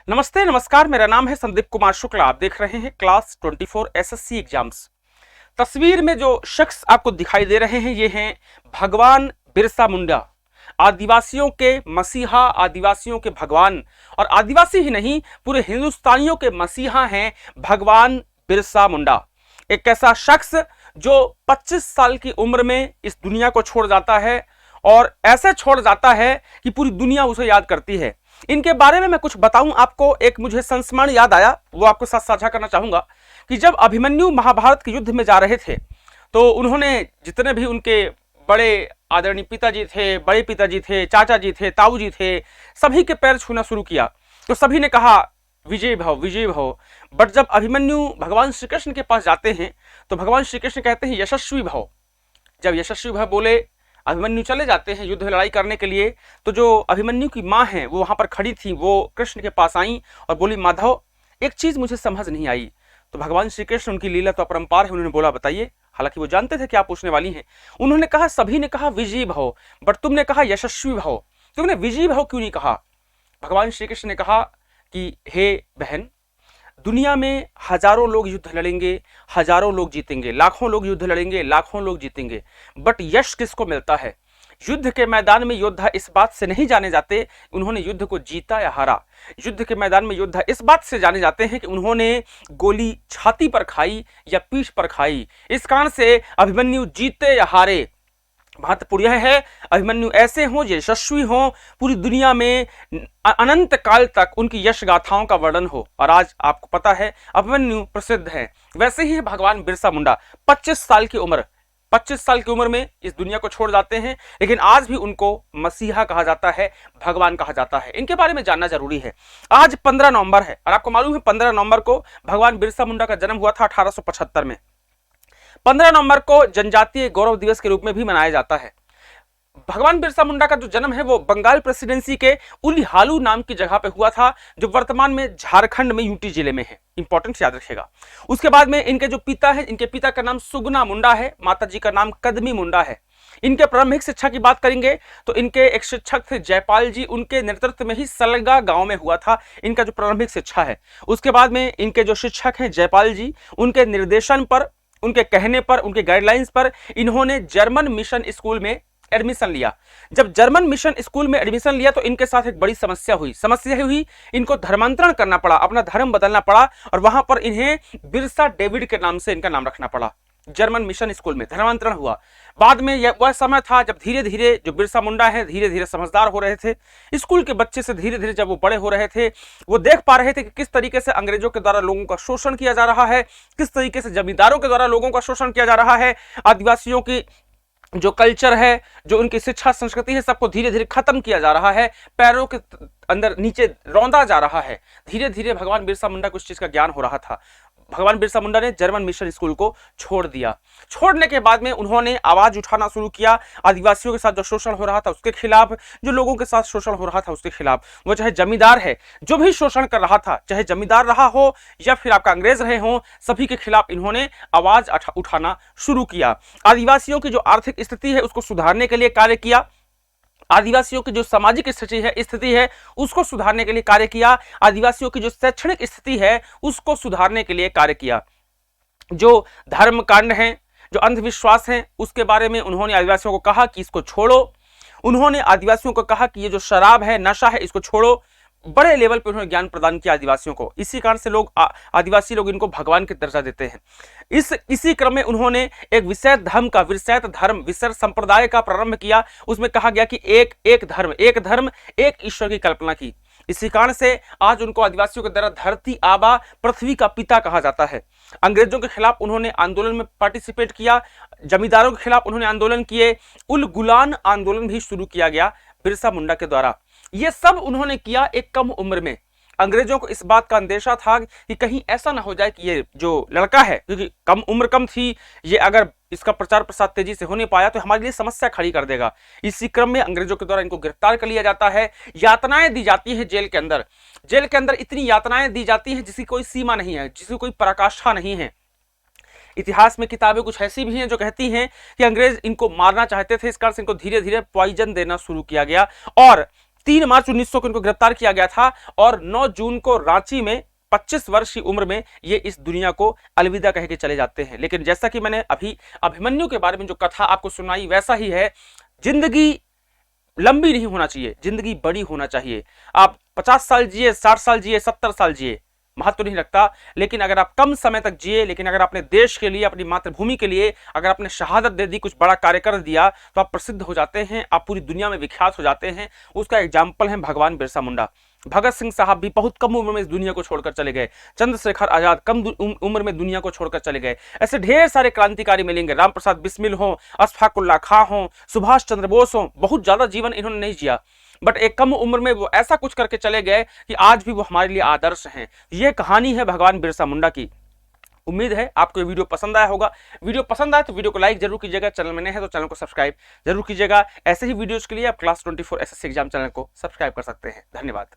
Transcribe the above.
नमस्ते नमस्कार, मेरा नाम है संदीप कुमार शुक्ला। आप देख रहे हैं क्लास 24 एसएससी एग्जाम्स। तस्वीर में जो शख्स आपको दिखाई दे रहे हैं ये हैं भगवान बिरसा मुंडा, आदिवासियों के मसीहा, आदिवासियों के भगवान। और आदिवासी ही नहीं, पूरे हिंदुस्तानियों के मसीहा हैं भगवान बिरसा मुंडा। एक ऐसा शख्स जो 25 साल की उम्र में इस दुनिया को छोड़ जाता है और ऐसे छोड़ जाता है कि पूरी दुनिया उसे याद करती है। इनके बारे में मैं कुछ बताऊं आपको। एक मुझे संस्मरण याद आया, वो आपके साथ साझा करना चाहूंगा कि जब अभिमन्यु महाभारत के युद्ध में जा रहे थे तो उन्होंने जितने भी उनके बड़े आदरणीय पिताजी थे, बड़े पिताजी थे, चाचा जी थे, ताऊ जी थे, सभी के पैर छूना शुरू किया तो सभी ने कहा विजय भव, विजय भव। बट जब अभिमन्यु भगवान श्री कृष्ण के पास जाते हैं तो भगवान श्री कृष्ण कहते हैं यशस्वी भव। जब यशस्वी भव बोले, अभिमन्यु चले जाते हैं युद्ध में लड़ाई करने के लिए, तो जो अभिमन्यु की माँ है वो वहां पर खड़ी थी, वो कृष्ण के पास आई और बोली माधव एक चीज मुझे समझ नहीं आई। तो भगवान श्री कृष्ण, उनकी लीला तो अपरंपार है, उन्होंने बोला बताइए। हालांकि वो जानते थे कि आप पूछने वाली हैं। उन्होंने कहा सभी ने कहा विजयी भव, बट तुमने कहा यशस्वी भव, तुमने विजयी भव क्यों नहीं कहा? भगवान श्री कृष्ण ने कहा कि हे बहन, दुनिया में हजारों लोग युद्ध लड़ेंगे, हजारों लोग जीतेंगे, लाखों लोग युद्ध लड़ेंगे, लाखों लोग जीतेंगे, बट यश किसको मिलता है? युद्ध के मैदान में योद्धा इस बात से नहीं जाने जाते उन्होंने युद्ध को जीता या हारा। युद्ध के मैदान में योद्धा इस बात से जाने जाते हैं कि उन्होंने गोली छाती पर खाई या पीठ पर खाई। इस कारण से अभिमन्यु जीते या हारे, महत्वपूर्ण यह है अभिमन्यु ऐसे हों, यशस्वी हों, पूरी दुनिया में अनंत काल तक उनकी यश गाथाओं का वर्णन हो। और आज आपको पता है अभिमन्यु प्रसिद्ध है। वैसे ही भगवान बिरसा मुंडा 25 साल की उम्र, 25 साल की उम्र में इस दुनिया को छोड़ जाते हैं, लेकिन आज भी उनको मसीहा कहा जाता है, भगवान कहा जाता है। इनके बारे में जानना जरूरी है। आज 15 नवंबर है और आपको मालूम है 15 नवंबर को भगवान बिरसा मुंडा का जन्म हुआ था 1875 में। 15 नवंबर को जनजातीय गौरव दिवस के रूप में भी मनाया जाता है। भगवान बिरसा मुंडा का जो जन्म है वो बंगाल प्रेसिडेंसी के उलिहालू नाम की जगह पे हुआ था, जो वर्तमान में झारखंड में यूटी जिले में है। इंपॉर्टेंट याद रखिएगा। उसके बाद में इनके जो पिता है, इनके पिता का नाम सुगना मुंडा है, माता जी का नाम कदमी मुंडा है। इनके प्रारंभिक शिक्षा की बात करेंगे तो इनके एक शिक्षक थे जयपाल जी, उनके नेतृत्व में ही सलगा गांव में हुआ था इनका जो प्रारंभिक शिक्षा है। उसके बाद में इनके जो शिक्षक हैं जयपाल जी, उनके निर्देशन पर, उनके कहने पर, उनके गाइडलाइंस पर इन्होंने जर्मन मिशन स्कूल में एडमिशन लिया। जब जर्मन मिशन स्कूल में एडमिशन लिया तो इनके साथ एक बड़ी समस्या हुई। इनको धर्मांतरण करना पड़ा, अपना धर्म बदलना पड़ा और वहां पर इन्हें बिरसा डेविड के नाम से इनका नाम रखना पड़ा। जर्मन मिशन स्कूल में धर्मांतरण हुआ। बाद में यह वह समय था जब धीरे धीरे जो बिरसा मुंडा है धीरे धीरे समझदार हो रहे थे। स्कूल के बच्चे से धीरे धीरे जब वो बड़े हो रहे थे, वो देख पा रहे थे कि किस तरीके से अंग्रेजों के द्वारा लोगों का शोषण किया जा रहा है, किस तरीके से जमींदारों के द्वारा लोगों का शोषण किया जा रहा है। आदिवासियों की जो कल्चर है, जो उनकी शिक्षा संस्कृति है, सबको धीरे धीरे खत्म किया जा रहा है, पैरों के अंदर नीचे रौंदा जा रहा है। धीरे धीरे भगवान बिरसा मुंडा को इस चीज का ज्ञान हो रहा था। भगवान बिरसा मुंडा ने जर्मन मिशन स्कूल को छोड़ दिया। छोड़ने के बाद में उन्होंने आवाज उठाना शुरू किया आदिवासियों के साथ जो शोषण हो रहा था उसके खिलाफ, जो लोगों के साथ शोषण हो रहा था उसके खिलाफ। वो चाहे जमींदार है, जो भी शोषण कर रहा था, चाहे जमींदार रहा हो या फिर आपका अंग्रेज रहे हो, सभी के खिलाफ इन्होंने आवाज उठाना शुरू किया। आदिवासियों की जो आर्थिक स्थिति है उसको सुधारने के लिए कार्य किया। आदिवासियों की जो सामाजिक स्थिति है उसको सुधारने के लिए कार्य किया। आदिवासियों की जो शैक्षणिक स्थिति है उसको सुधारने के लिए कार्य किया। जो धर्म कांड है, जो अंधविश्वास है, उसके बारे में उन्होंने आदिवासियों को कहा कि इसको छोड़ो। उन्होंने आदिवासियों को कहा कि ये जो शराब है, नशा है, इसको छोड़ो। बड़े लेवल पर उन्होंने ज्ञान प्रदान किया आदिवासियों को। इसी कारण से लोग आदिवासी लोग इनको भगवान के दर्जा देते हैं। इसी क्रम में उन्होंने एक विषय संप्रदाय का प्रारंभ किया। उसमें कहा गया कि एक धर्म एक ईश्वर की कल्पना की। इसी कारण से आज उनको आदिवासियों के द्वारा धरती आबा, पृथ्वी का पिता कहा जाता है। अंग्रेजों के खिलाफ उन्होंने आंदोलन में पार्टिसिपेट किया, जमींदारों के खिलाफ उन्होंने आंदोलन किए, उल गुलान आंदोलन भी शुरू किया गया बिरसा मुंडा के द्वारा। ये सब उन्होंने किया एक कम उम्र में। अंग्रेजों को इस बात का अंदेशा था कि कहीं ऐसा ना हो जाए कि ये जो लड़का है, क्योंकि उम्र कम थी, ये अगर इसका प्रचार प्रसार तेजी से हो नहीं पाया तो हमारे लिए समस्या खड़ी कर देगा। इसी क्रम में अंग्रेजों के द्वारा इनको गिरफ्तार कर लिया जाता है, यातनाएं दी जाती है जेल के अंदर। जेल के अंदर इतनी यातनाएं दी जाती है जिसकी कोई सीमा नहीं है, जिसकी कोई पराकाष्ठा नहीं है। इतिहास में किताबें कुछ ऐसी भी हैं जो कहती हैं कि अंग्रेज इनको मारना चाहते थे, इस कारण से इनको धीरे धीरे पॉइजन देना शुरू किया गया और 3 मार्च 1900 को इनको गिरफ्तार किया गया था और 9 जून को रांची में 25 वर्ष की उम्र में ये इस दुनिया को अलविदा कह के चले जाते हैं। लेकिन जैसा कि मैंने अभी अभिमन्यु के बारे में जो कथा आपको सुनाई वैसा ही है, जिंदगी लंबी नहीं होना चाहिए, जिंदगी बड़ी होना चाहिए। आप 50 साल जिए, 60 साल जिए, 70 साल जिए, महत्व नहीं रखता। लेकिन अगर आप कम समय तक जिए, लेकिन अगर अपने देश के लिए, अपनी मातृभूमि के लिए अगर आपने शहादत दे दी, कुछ बड़ा कार्य कर दिया, तो आप प्रसिद्ध हो जाते हैं, आप पूरी दुनिया में विख्यात हो जाते हैं। उसका एग्जाम्पल है भगवान बिरसा मुंडा। भगत सिंह साहब भी बहुत कम उम्र में इस दुनिया को छोड़कर चले गए। चंद्रशेखर आजाद कम उम्र में दुनिया को छोड़कर चले गए। ऐसे ढेर सारे क्रांतिकारी मिलेंगे, राम प्रसाद बिस्मिल हो, अशफाक उल्लाह खां हो, सुभाष चंद्र बोस हो। बहुत ज्यादा जीवन इन्होंने नहीं जिया, बट एक कम उम्र में वो ऐसा कुछ करके चले गए कि आज भी वो हमारे लिए आदर्श हैं। ये कहानी है भगवान बिरसा मुंडा की। उम्मीद है आपको ये वीडियो पसंद आया होगा। वीडियो पसंद आए तो वीडियो को लाइक जरूर कीजिएगा, चैनल में नए हैं तो चैनल को सब्सक्राइब जरूर कीजिएगा। ऐसे ही वीडियोस के लिए आप क्लास 24 एसएससी एग्जाम चैनल को सब्सक्राइब कर सकते हैं। धन्यवाद।